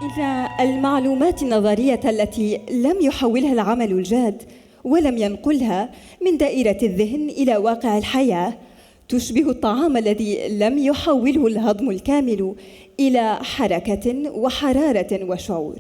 إن المعلومات النظرية التي لم يحولها العمل الجاد ولم ينقلها من دائرة الذهن إلى واقع الحياة تشبه الطعام الذي لم يحوله الهضم الكامل إلى حركة وحرارة وشعور.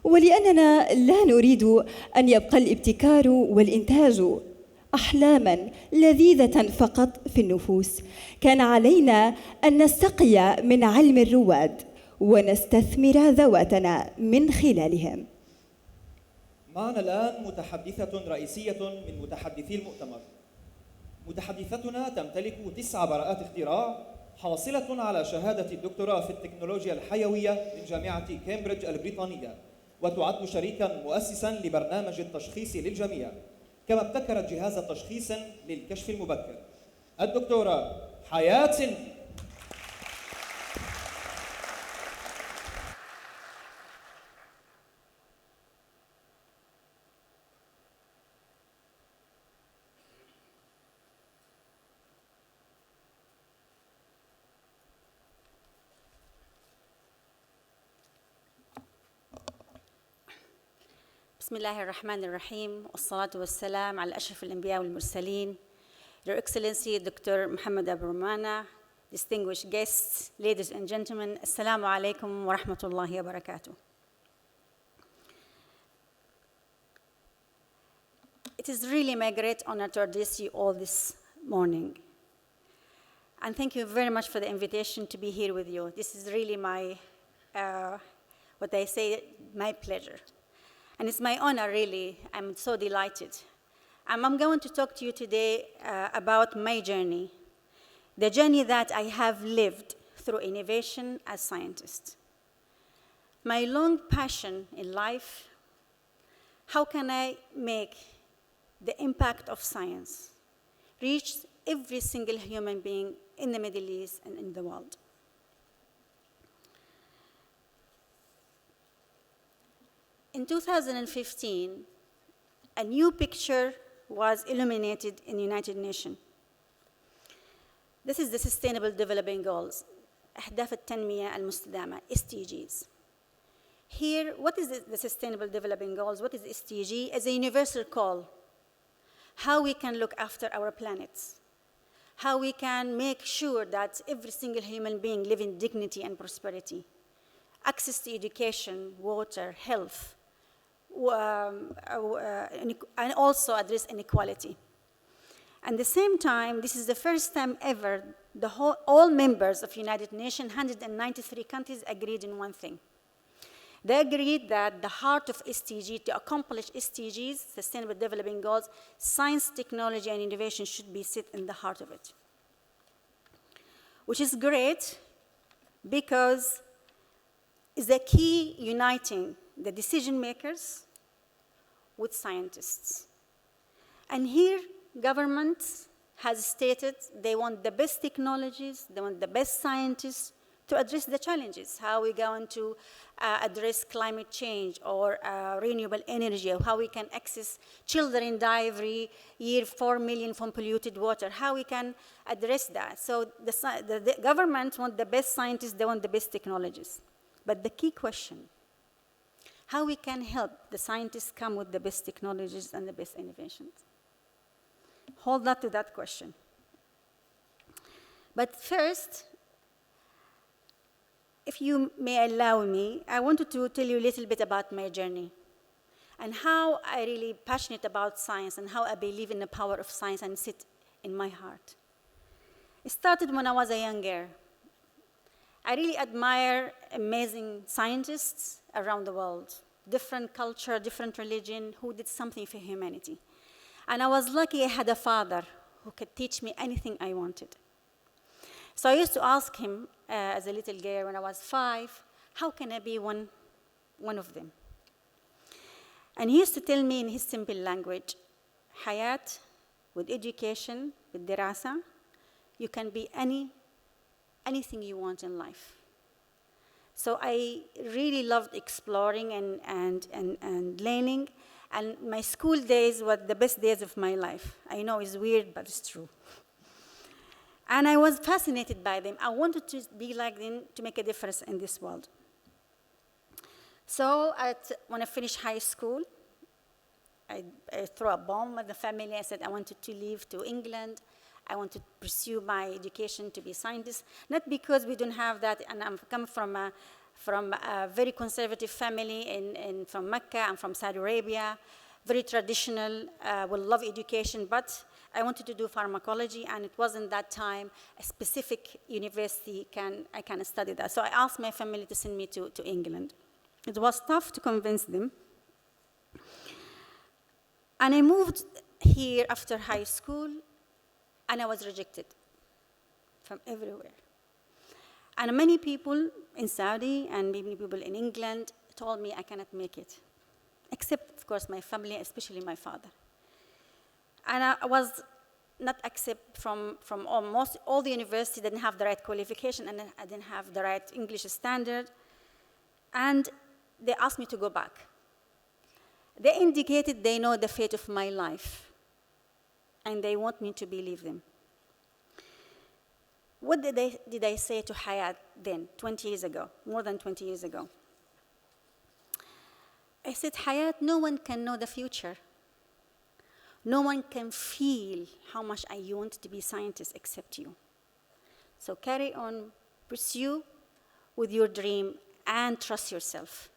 ولأننا لا نريد أن يبقى الابتكار والإنتاج أحلاماً لذيذة فقط في النفوس، كان علينا أن نستقي من علم الرواد ونستثمر ذواتنا من خلالهم. معنا الآن متحدثة رئيسية من متحدثي المؤتمر. متحدثتنا تمتلك 9 براءات اختراع، حاصلة على شهادة الدكتوراه في التكنولوجيا الحيوية من جامعة كامبريدج البريطانية، وتعد شريكاً مؤسساً لبرنامج التشخيص للجميع، كما ابتكرت جهاز تشخيص للكشف المبكر. الدكتورة حياة سندي. بسم الله الرحمن الرحيم، والصلاة والسلام على أشرف الأنبياء والمرسلين. Your Excellency Dr. Mohammed Abu Romana, distinguished guests, ladies and gentlemen, Assalamu alaikum wa rahmatullahi wa barakatuh. It is really my great honor to address you all this morning. And thank you very much for the invitation to be here with you. This is really my, what I say, my pleasure. And it's my honor, really. I'm so delighted. I'm going to talk to you today about my journey, the journey that I have lived through innovation as scientist. My long passion in life, how can I make the impact of science reach every single human being in the Middle East and in the world? In 2015, a new picture was illuminated in the United Nations. This is the Sustainable Development Goals, أهداف التنمية المستدامة, SDGs. Here, what is the Sustainable Development Goals? What is SDG? It's a universal call. How we can look after our planets. How we can make sure that every single human being live in dignity and prosperity. Access to education, water, health, and also address inequality. At the same time, this is the first time ever all members of United Nations, 193 countries, agreed in one thing. They agreed that the heart of SDG, to accomplish SDGs, Sustainable Development Goals, science, technology, and innovation should be set in the heart of it. Which is great because it's the key uniting the decision makers with scientists. And here, government has stated they want the best technologies, they want the best scientists to address the challenges. How are we going to address climate change or renewable energy, or how we can access children die every year, 4 million from polluted water, how we can address that. So the government want the best scientists, they want the best technologies. But the key question, how we can help the scientists come with the best technologies and the best innovations? Hold that to that question. But first, if you may allow me, I wanted to tell you a little bit about my journey and how I really passionate about science and how I believe in the power of science and sit in my heart. It started when I was a young girl. I really admire amazing scientists around the world, different culture, different religion, who did something for humanity. And I was lucky I had a father who could teach me anything I wanted. So I used to ask him as a little girl when I was 5, how can I be one of them? And he used to tell me in his simple language, Hayat, with education, with dirasa, you can be anything you want in life. So I really loved exploring and learning, and my school days were the best days of my life. I know it's weird, but it's true. And I was fascinated by them. I wanted to be like them to make a difference in this world. So when I finished high school, I threw a bomb at the family. I said I wanted to leave to England. I want to pursue my education to be a scientist, not because we don't have that, and I'm come from a very conservative family from Mecca. I'm from Saudi Arabia, very traditional, we love education, but I wanted to do pharmacology, and it wasn't that time a specific university I can study that. So I asked my family to send me to England. It was tough to convince them. And I moved here after high school, and I was rejected from everywhere. And many people in Saudi and many people in England told me I cannot make it, except, of course, my family, especially my father. And I was not accepted from almost all the university. Didn't have the right qualification, and I didn't have the right English standard. And they asked me to go back. They indicated they know the fate of my life, and they want me to believe them. What did I say to Hayat then, 20 years ago, more than 20 years ago? I said, Hayat, no one can know the future. No one can feel how much I want to be a scientist except you. So carry on, pursue with your dream, and trust yourself.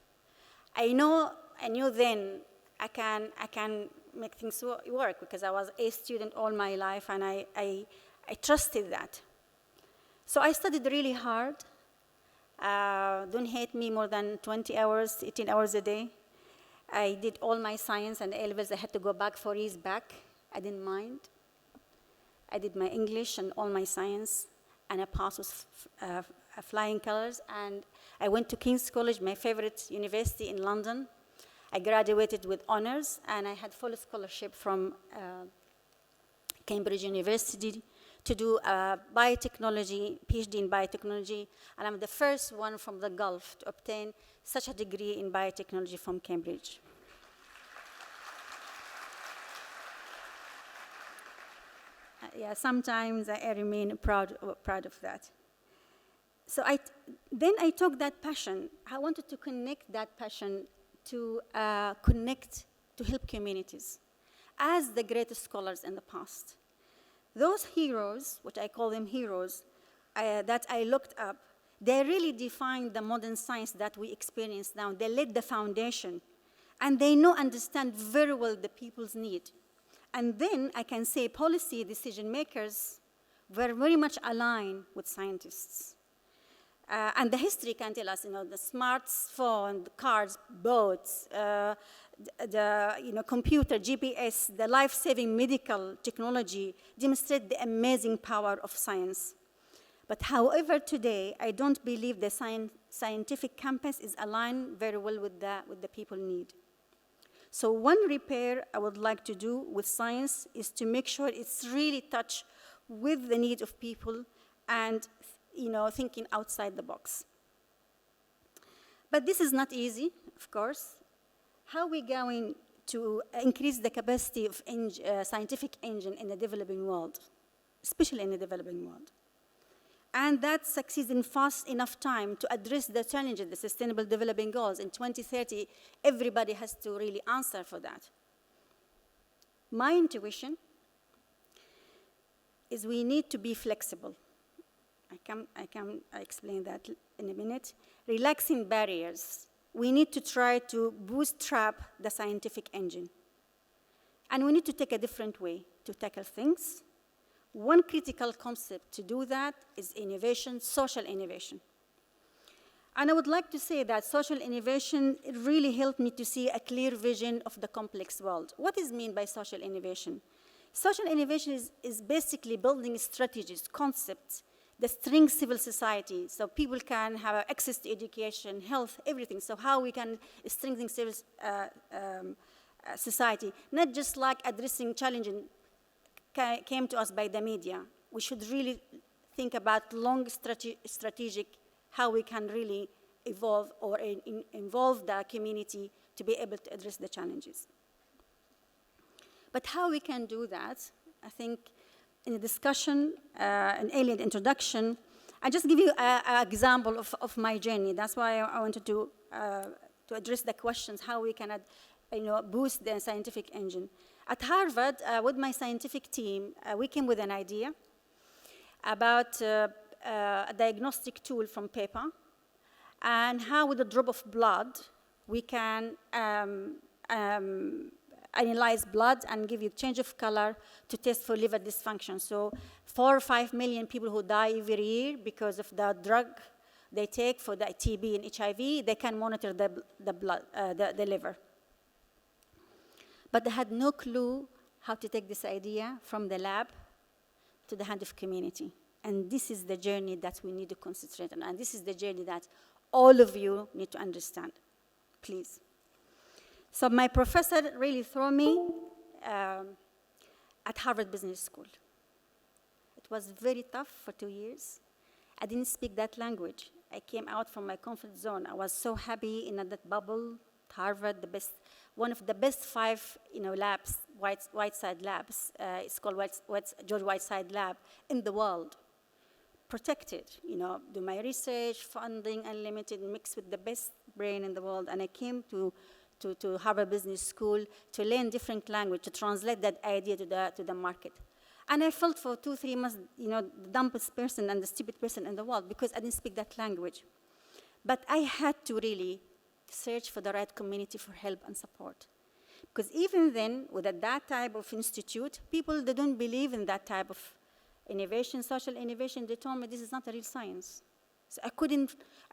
I knew then I can make things work because I was a student all my life, and I trusted that. So I studied really hard. Don't hate me, more than 20 hours, 18 hours a day. I did all my science and A-levels. I had to go back 4 years back. I didn't mind. I did my English and all my science, and I passed with flying colors. And I went to King's College, my favorite university in London. I graduated with honors, and I had full scholarship from Cambridge University to do biotechnology, PhD in biotechnology, and I'm the first one from the Gulf to obtain such a degree in biotechnology from Cambridge. Yeah, sometimes I remain proud of that. So then I took that passion. I wanted to connect that passion to help communities as the greatest scholars in the past. Those heroes, which I call them heroes, that I looked up, they really defined the modern science that we experience now. They laid the foundation, and they understand very well the people's need. And then I can say policy decision makers were very much aligned with scientists. And the history can tell us, the smartphone, the cars, boats, the computer, GPS, the life-saving medical technology demonstrate the amazing power of science. But however, today, I don't believe the scientific campus is aligned very well with the people need. So one repair I would like to do with science is to make sure it's really touched with the needs of people and thinking outside the box. But this is not easy, of course. How are we going to increase the capacity of scientific engine in the developing world, especially in the developing world? And that succeeds in fast enough time to address the challenges, the Sustainable Development Goals. In 2030, everybody has to really answer for that. My intuition is we need to be flexible. I can explain that in a minute. Relaxing barriers. We need to try to bootstrap the scientific engine. And we need to take a different way to tackle things. One critical concept to do that is innovation, social innovation. And I would like to say that social innovation, it really helped me to see a clear vision of the complex world. What is meant by social innovation? Social innovation is basically building strategies, concepts, that strengthen civil society, so people can have access to education, health, everything. So how we can strengthen civil society, not just like addressing challenges came to us by the media. We should really think about long strategic, how we can really evolve or involve the community to be able to address the challenges. But how we can do that, I think in the discussion, an earlier introduction, I just give you an example of my journey. That's why I wanted to to address the questions, how we can boost the scientific engine. At Harvard, with my scientific team, we came with an idea about a diagnostic tool from paper, and how with a drop of blood, we can analyze blood and give you change of color to test for liver dysfunction. So 4 or 5 million people who die every year because of the drug they take for the TB and HIV, they can monitor the blood, the liver. But they had no clue how to take this idea from the lab to the hand of community. And this is the journey that we need to concentrate on. And this is the journey that all of you need to understand, please. So my professor really threw me at Harvard Business School. It was very tough for 2 years. I didn't speak that language. I came out from my comfort zone. I was so happy in that bubble. Harvard, one of the best 5 labs, Whiteside labs. It's called George Whiteside Lab in the world. Protected, do my research, funding unlimited, mixed with the best brain in the world. And I came to Harvard Business School to learn different language, to translate that idea to the market. And I felt for 2-3 months, the dumbest person and the stupid person in the world because I didn't speak that language. But I had to really search for the right community for help and support. Because even then, with that type of institute, people, they don't believe in that type of innovation, social innovation. They told me this is not a real science. So I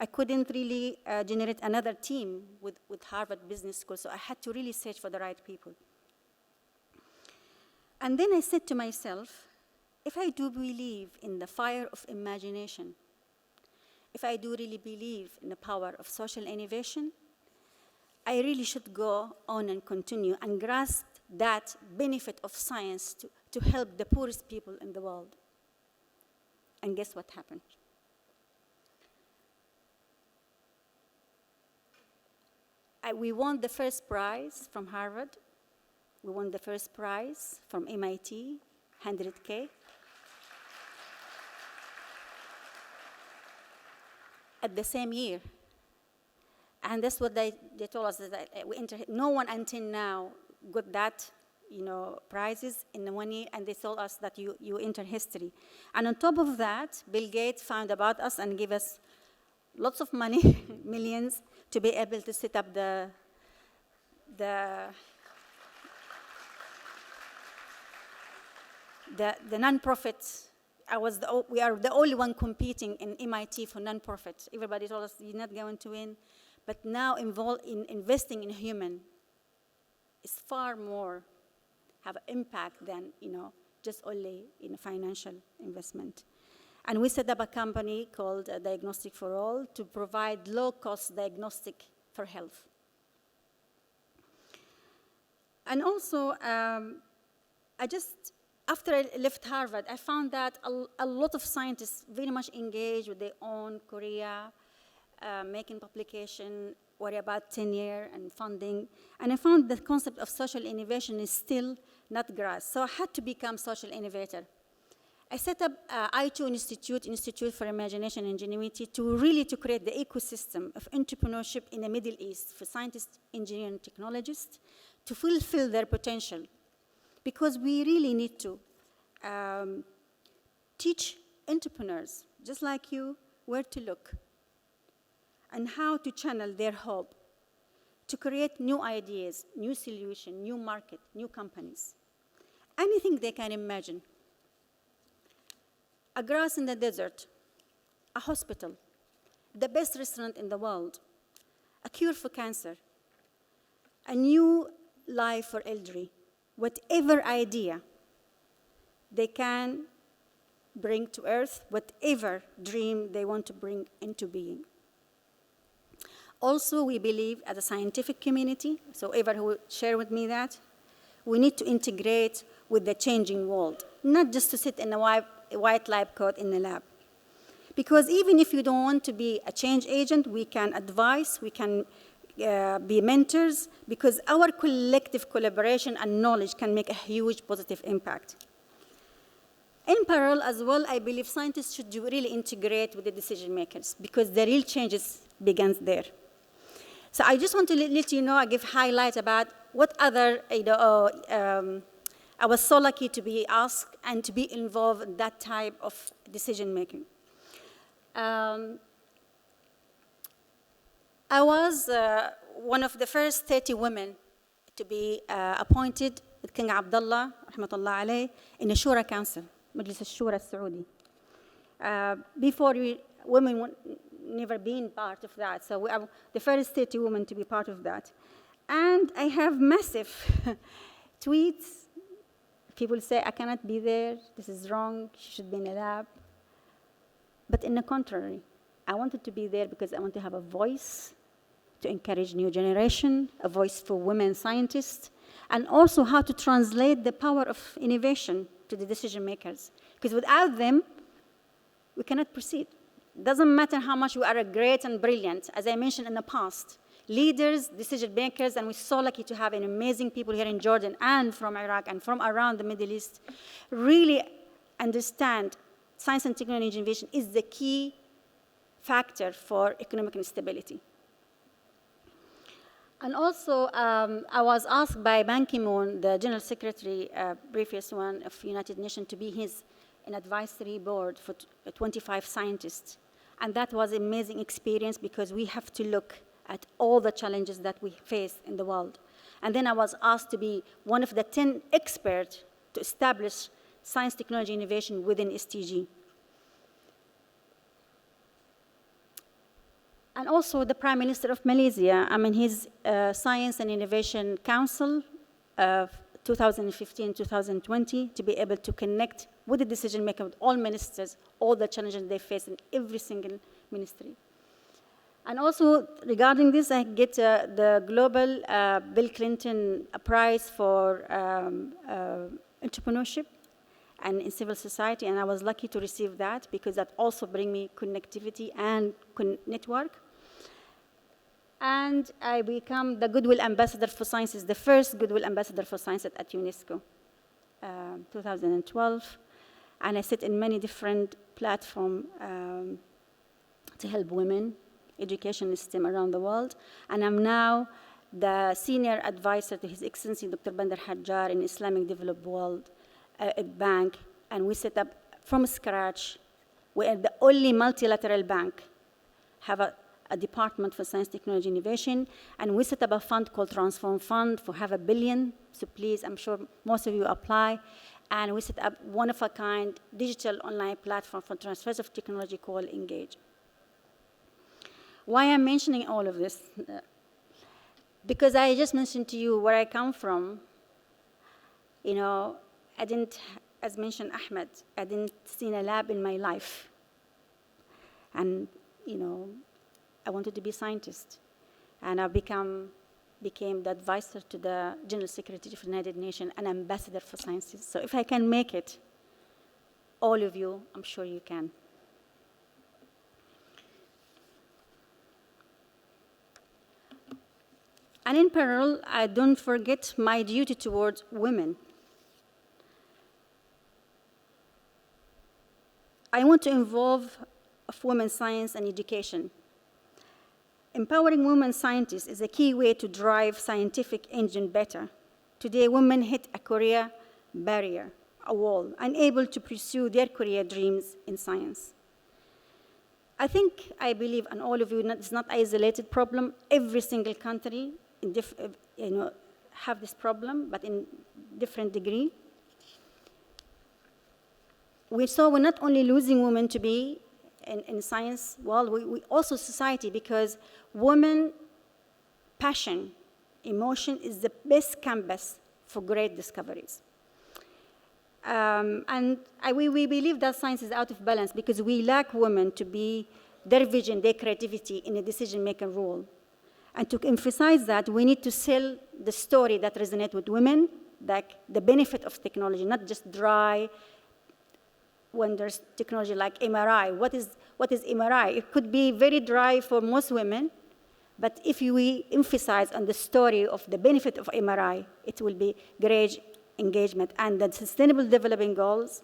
couldn't really generate another team with Harvard Business School, so I had to really search for the right people. And then I said to myself, if I do believe in the fire of imagination, if I do really believe in the power of social innovation, I really should go on and continue and grasp that benefit of science to help the poorest people in the world. And guess what happened? We won the first prize from Harvard. We won the first prize from MIT, 100K. At the same year. And that's what they told us, that no one until now got that, prizes in 1 year, and they told us that you enter history. And on top of that, Bill Gates found about us and gave us lots of money, millions, to be able to set up the non-profit. We are the only one competing in MIT for non-profit. Everybody told us you're not going to win. But now involved in investing in human is far more have impact than just only in financial investment. And we set up a company called Diagnostic for All to provide low-cost diagnostic for health. And also, after I left Harvard, I found that a lot of scientists very much engaged with their own career, making publication, worry about tenure and funding. And I found the concept of social innovation is still not grasped. So I had to become social innovator. I set up I2 Institute for Imagination and Ingenuity, to create the ecosystem of entrepreneurship in the Middle East for scientists, engineers, and technologists to fulfill their potential. Because we really need to teach entrepreneurs, just like you, where to look and how to channel their hope to create new ideas, new solutions, new market, new companies. Anything they can imagine. A grass in the desert, a hospital, the best restaurant in the world, a cure for cancer, a new life for elderly. Whatever idea they can bring to earth, whatever dream they want to bring into being. Also, we believe as a scientific community, so Eva will share with me that, we need to integrate with the changing world, not just to sit in a white lab coat in the lab. Because even if you don't want to be a change agent, we can advise, we can be mentors, because our collective collaboration and knowledge can make a huge positive impact. In parallel as well, I believe scientists should really integrate with the decision makers, because the real changes begins there. So I just want to let you know, I give highlight about what other, I was so lucky to be asked and to be involved in that type of decision making. I was one of the first 30 women to be appointed with King Abdullah, rahmatullah alayh, in the Shura Council, Majlis al-Shura al-Saudi. Before women never been part of that, so we are the first 30 women to be part of that. And I have massive tweets. People say, I cannot be there, this is wrong, she should be in a lab. But in the contrary, I wanted to be there because I want to have a voice to encourage new generation, a voice for women scientists, and also how to translate the power of innovation to the decision makers. Because without them, we cannot proceed. It doesn't matter how much we are great and brilliant. As I mentioned in the past, leaders, decision makers, and we're so lucky to have an amazing people here in Jordan and from Iraq and from around the Middle East, really understand science and technology innovation is the key factor for economic stability. And also, I was asked by Ban Ki-moon, the General Secretary, previous one of United Nations, to be an advisory board for 25 scientists. And that was an amazing experience because we have to look at all the challenges that we face in the world. And then I was asked to be one of the 10 experts to establish science, technology, innovation within STG. And also the Prime Minister of Malaysia, his Science and Innovation Council of 2015-2020, to be able to connect with the decision maker, with all ministers, all the challenges they face in every single ministry. And also regarding this, I get the global Bill Clinton Prize for entrepreneurship and in civil society, and I was lucky to receive that because that also brings me connectivity and network. And I become the Goodwill Ambassador for Sciences, the first Goodwill Ambassador for Science at UNESCO, 2012. And I sit in many different platforms to help women, education system around the world. And I'm now the senior advisor to His Excellency Dr. Bandar Hajjar in Islamic Developed World Bank. And we set up from scratch. We are the only multilateral bank, have a department for science, technology, innovation, and we set up a fund called Transform Fund for $500 million. So please, I'm sure most of you apply. And we set up one-of-a-kind digital online platform for transfers of technology called Engage. Why I'm mentioning all of this? Because I just mentioned to you where I come from. I didn't, as mentioned Ahmed, I didn't see a lab in my life. And, I wanted to be a scientist. And I became the advisor to the General Secretary of the United Nations and ambassador for sciences. So if I can make it, all of you, I'm sure you can. And in parallel, I don't forget my duty towards women. I want to involve women science and education. Empowering women scientists is a key way to drive scientific engine better. Today, women hit a career barrier, a wall, unable to pursue their career dreams in science. I believe, and all of you, it's not an isolated problem. Every single country have this problem, but in different degree. We're not only losing women to be in science, we also society, because women passion, emotion is the best canvas for great discoveries. We believe that science is out of balance because we lack women to be their vision, their creativity in a decision-making role. And to emphasize that, we need to sell the story that resonates with women, like the benefit of technology, not just dry, when there's technology like MRI. What is MRI? It could be very dry for most women, but if we emphasize on the story of the benefit of MRI, it will be great engagement. And the Sustainable Development Goals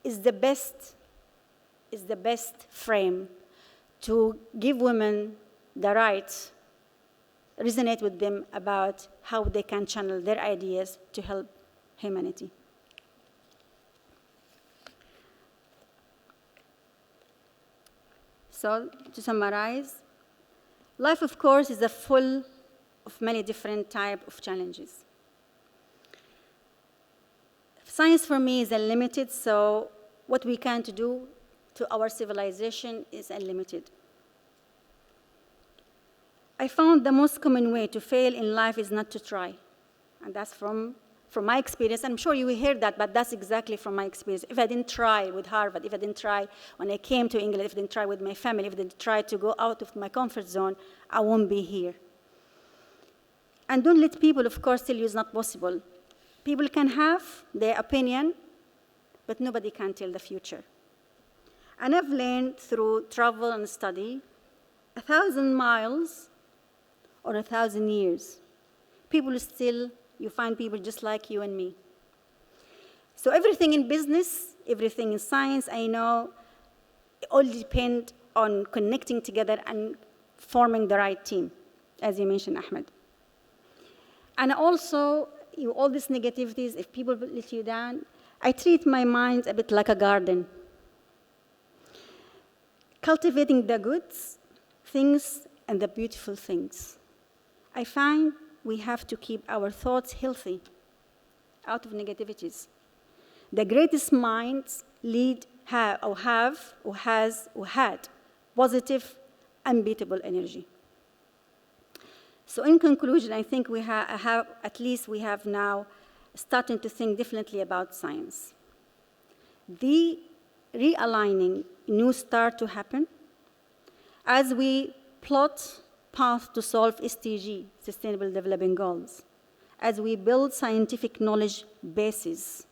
is the best frame to give women the right resonate with them about how they can channel their ideas to help humanity. So, to summarize, life, of course, is full of many different types of challenges. Science, for me, is unlimited, so what we can do to our civilization is unlimited. I found the most common way to fail in life is not to try. And that's from my experience. I'm sure you will hear that, but that's exactly from my experience. If I didn't try with Harvard, if I didn't try when I came to England, if I didn't try with my family, if I didn't try to go out of my comfort zone, I won't be here. And don't let people, of course, tell you it's not possible. People can have their opinion, but nobody can tell the future. And I've learned through travel and study, 1,000 miles or 1,000 years, you find people just like you and me. So everything in business, everything in science, I know, it all depends on connecting together and forming the right team, as you mentioned, Ahmed. And also, all these negativities, if people let you down, I treat my mind a bit like a garden. Cultivating the good things and the beautiful things. I find we have to keep our thoughts healthy, out of negativities. The greatest minds had positive, unbeatable energy. So in conclusion, I think we have now starting to think differently about science. The realigning new start to happen as we plot path to solve SDG, Sustainable Development Goals, as we build scientific knowledge bases,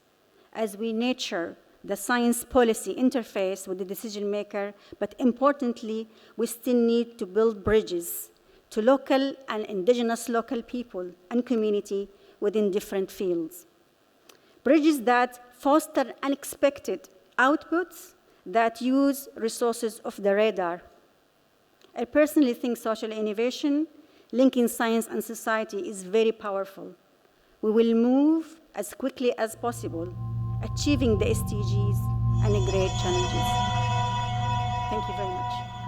as we nurture the science policy interface with the decision maker, but importantly, we still need to build bridges to local and indigenous local people and community within different fields. Bridges that foster unexpected outputs that use resources of the radar. I personally think social innovation, linking science and society, is very powerful. We will move as quickly as possible, achieving the SDGs and the great challenges. Thank you very much.